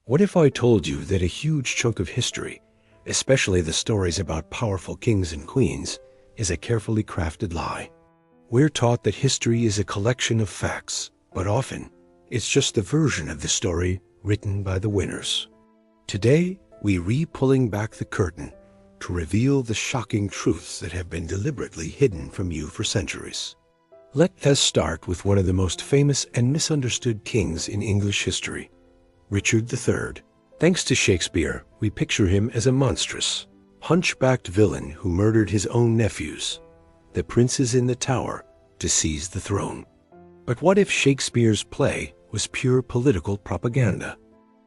What if I told you that a huge chunk of history, especially the stories about powerful kings and queens, is a carefully crafted lie? We're taught that history is a collection of facts, but often it's just a version of the story written by the winners. Today, we re-pulling back the curtain to reveal the shocking truths that have been deliberately hidden from you for centuries. Let us start with one of the most famous and misunderstood kings in English history, Richard III. Thanks to Shakespeare, we picture him as a monstrous, hunchbacked villain who murdered his own nephews, the princes in the Tower, to seize the throne. But what if Shakespeare's play was pure political propaganda?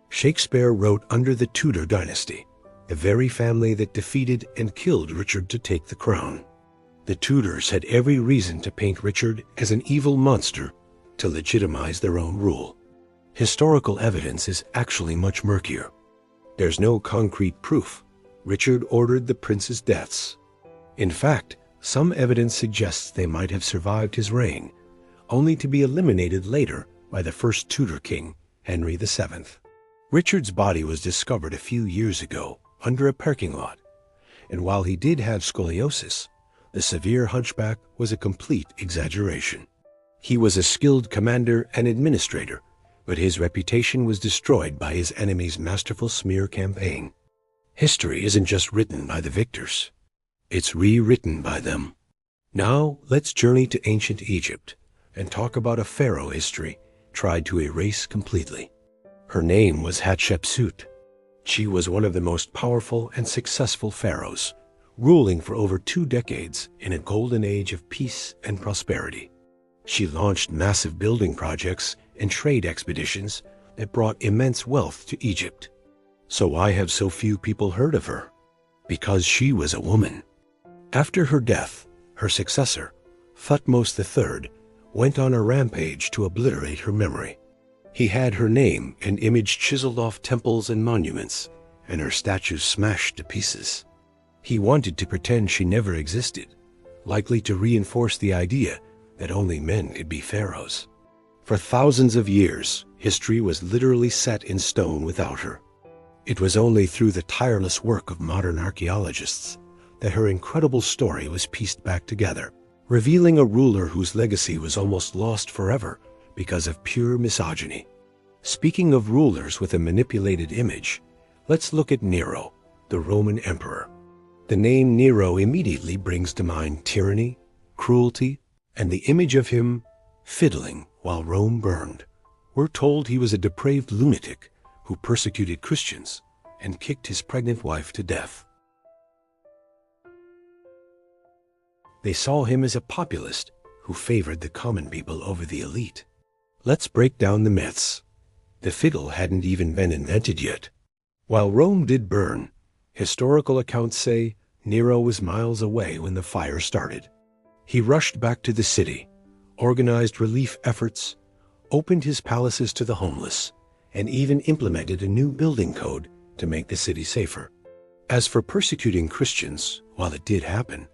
Shakespeare wrote under the Tudor dynasty, the very family that defeated and killed Richard to take the crown. The Tudors had every reason to paint Richard as an evil monster to legitimize their own rule. Historical evidence is actually much murkier. There's no concrete proof Richard ordered the princes' deaths. In fact, some evidence suggests they might have survived his reign, only to be eliminated later by the first Tudor king, Henry VII. Richard's body was discovered a few years ago under a parking lot, and while he did have scoliosis, the severe hunchback was a complete exaggeration. He was a skilled commander and administrator, but his reputation was destroyed by his enemy's masterful smear campaign. History isn't just written by the victors, it's rewritten by them. Now let's journey to ancient Egypt and talk about a pharaoh history tried to erase completely. Her name was Hatshepsut. She was one of the most powerful and successful pharaohs, ruling for over 2 decades in a golden age of peace and prosperity. She launched massive building projects and trade expeditions that brought immense wealth to Egypt. So why have so few people heard of her? Because she was a woman. After her death, her successor, Thutmose III, went on a rampage to obliterate her memory. He had her name and image chiseled off temples and monuments, and her statues smashed to pieces. He wanted to pretend she never existed, likely to reinforce the idea that only men could be pharaohs. For thousands of years, history was literally set in stone without her. It was only through the tireless work of modern archaeologists that her incredible story was pieced back together, revealing a ruler whose legacy was almost lost forever because of pure misogyny. Speaking of rulers with a manipulated image, let's look at Nero, the Roman emperor. The name Nero immediately brings to mind tyranny, cruelty, and the image of him fiddling while Rome burned. We're told he was a depraved lunatic who persecuted Christians and kicked his pregnant wife to death. They saw him as a populist who favored the common people over the elite. Let's break down the myths. The fiddle hadn't even been invented yet. While Rome did burn, historical accounts say Nero was miles away when the fire started. He rushed back to the city, organized relief efforts, opened his palaces to the homeless, and even implemented a new building code to make the city safer. As for persecuting Christians, while it did happen,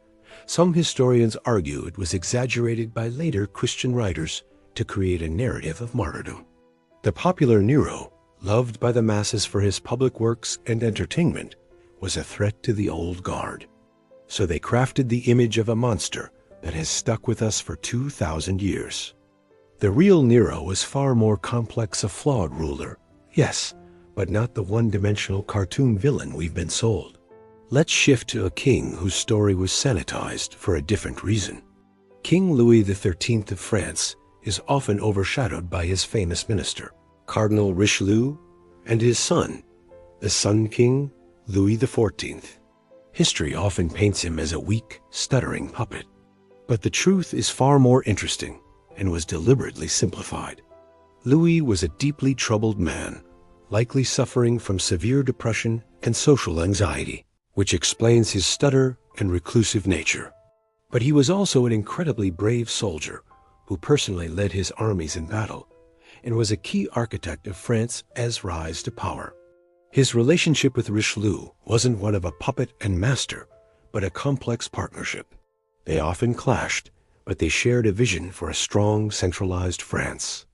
some historians argue it was exaggerated by later Christian writers to create a narrative of martyrdom. The popular Nero, loved by the masses for his public works and entertainment, was a threat to the old guard. So they crafted the image of a monster that has stuck with us for 2,000 years. The real Nero was far more complex, a flawed ruler, yes, but not the one-dimensional cartoon villain we've been sold. Let's shift to a king whose story was sanitized for a different reason. King Louis XIII of France is often overshadowed by his famous minister, Cardinal Richelieu, and his son, the Sun King, Louis XIV. History often paints him as a weak, stuttering puppet. But the truth is far more interesting and was deliberately simplified. Louis was a deeply troubled man, likely suffering from severe depression and social anxiety, which explains his stutter and reclusive nature. But he was also an incredibly brave soldier who personally led his armies in battle and was a key architect of France's rise to power. His relationship with Richelieu wasn't one of a puppet and master, but a complex partnership. They often clashed, but they shared a vision for a strong, centralized France.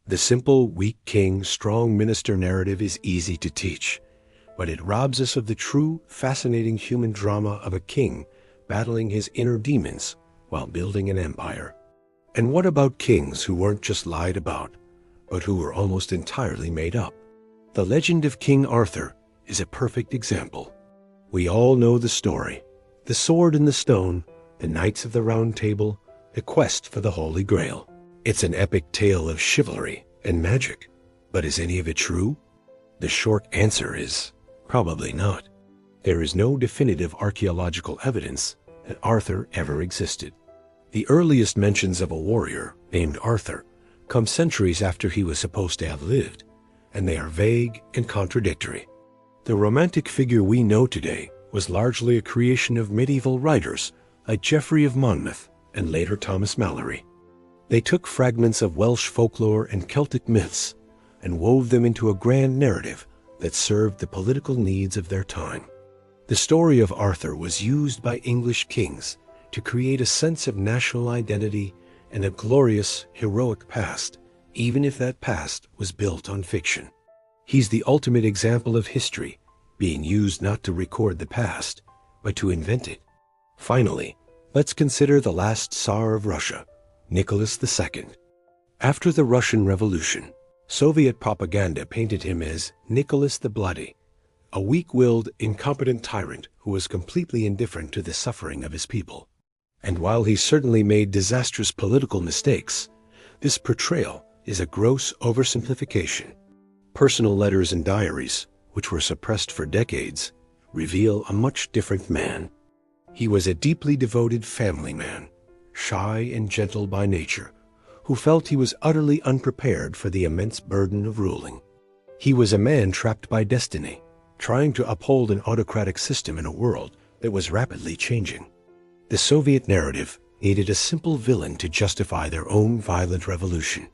The simple, weak king, strong minister narrative is easy to teach, but it robs us of the true, fascinating human drama of a king battling his inner demons while building an empire. And what about kings who weren't just lied about, but who were almost entirely made up? The legend of King Arthur is a perfect example. We all know the story: the sword and the stone, the Knights of the Round Table, the quest for the Holy Grail. It's an epic tale of chivalry and magic. But is any of it true? The short answer is probably not. There is no definitive archaeological evidence that Arthur ever existed. The earliest mentions of a warrior named Arthur come centuries after he was supposed to have lived, and they are vague and contradictory. The romantic figure we know today was largely a creation of medieval writers like Geoffrey of Monmouth and later Thomas Malory. They took fragments of Welsh folklore and Celtic myths and wove them into a grand narrative that served the political needs of their time. The story of Arthur was used by English kings to create a sense of national identity and a glorious, heroic past, even if that past was built on fiction. He's the ultimate example of history being used not to record the past, but to invent it. Finally, let's consider the last Tsar of Russia, Nicholas II. After the Russian Revolution, Soviet propaganda painted him as Nicholas the Bloody, a weak-willed, incompetent tyrant who was completely indifferent to the suffering of his people. And while he certainly made disastrous political mistakes, this portrayal is a gross oversimplification. Personal letters and diaries, which were suppressed for decades, reveal a much different man. He was a deeply devoted family man, shy and gentle by nature, who felt he was utterly unprepared for the immense burden of ruling. He was a man trapped by destiny, trying to uphold an autocratic system in a world that was rapidly changing. The Soviet narrative needed a simple villain to justify their own violent revolution.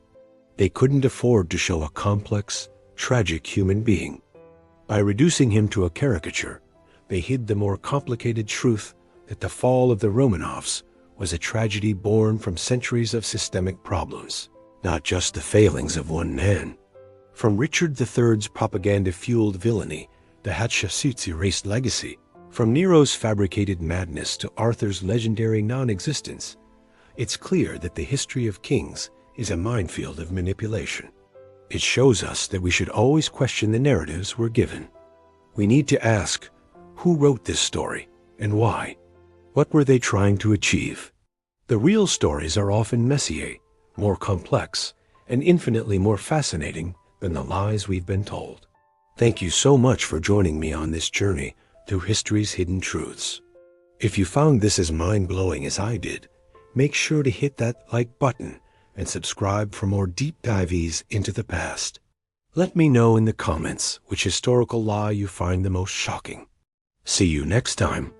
They couldn't afford to show a complex, tragic human being. By reducing him to a caricature, they hid the more complicated truth that the fall of the Romanovs was a tragedy born from centuries of systemic problems, not just the failings of one man. From Richard III's propaganda-fueled villainy, the Hatshepsut's erased legacy, from Nero's fabricated madness to Arthur's legendary non-existence, it's clear that the history of kings is a minefield of manipulation. It shows us that we should always question the narratives we're given. We need to ask, who wrote this story and why? What were they trying to achieve? The real stories are often messier, more complex, and infinitely more fascinating than the lies we've been told. Thank you so much for joining me on this journey through history's hidden truths. If you found this as mind-blowing as I did, make sure to hit that like button and subscribe for more deep dives into the past. Let me know in the comments which historical lie you find the most shocking. See you next time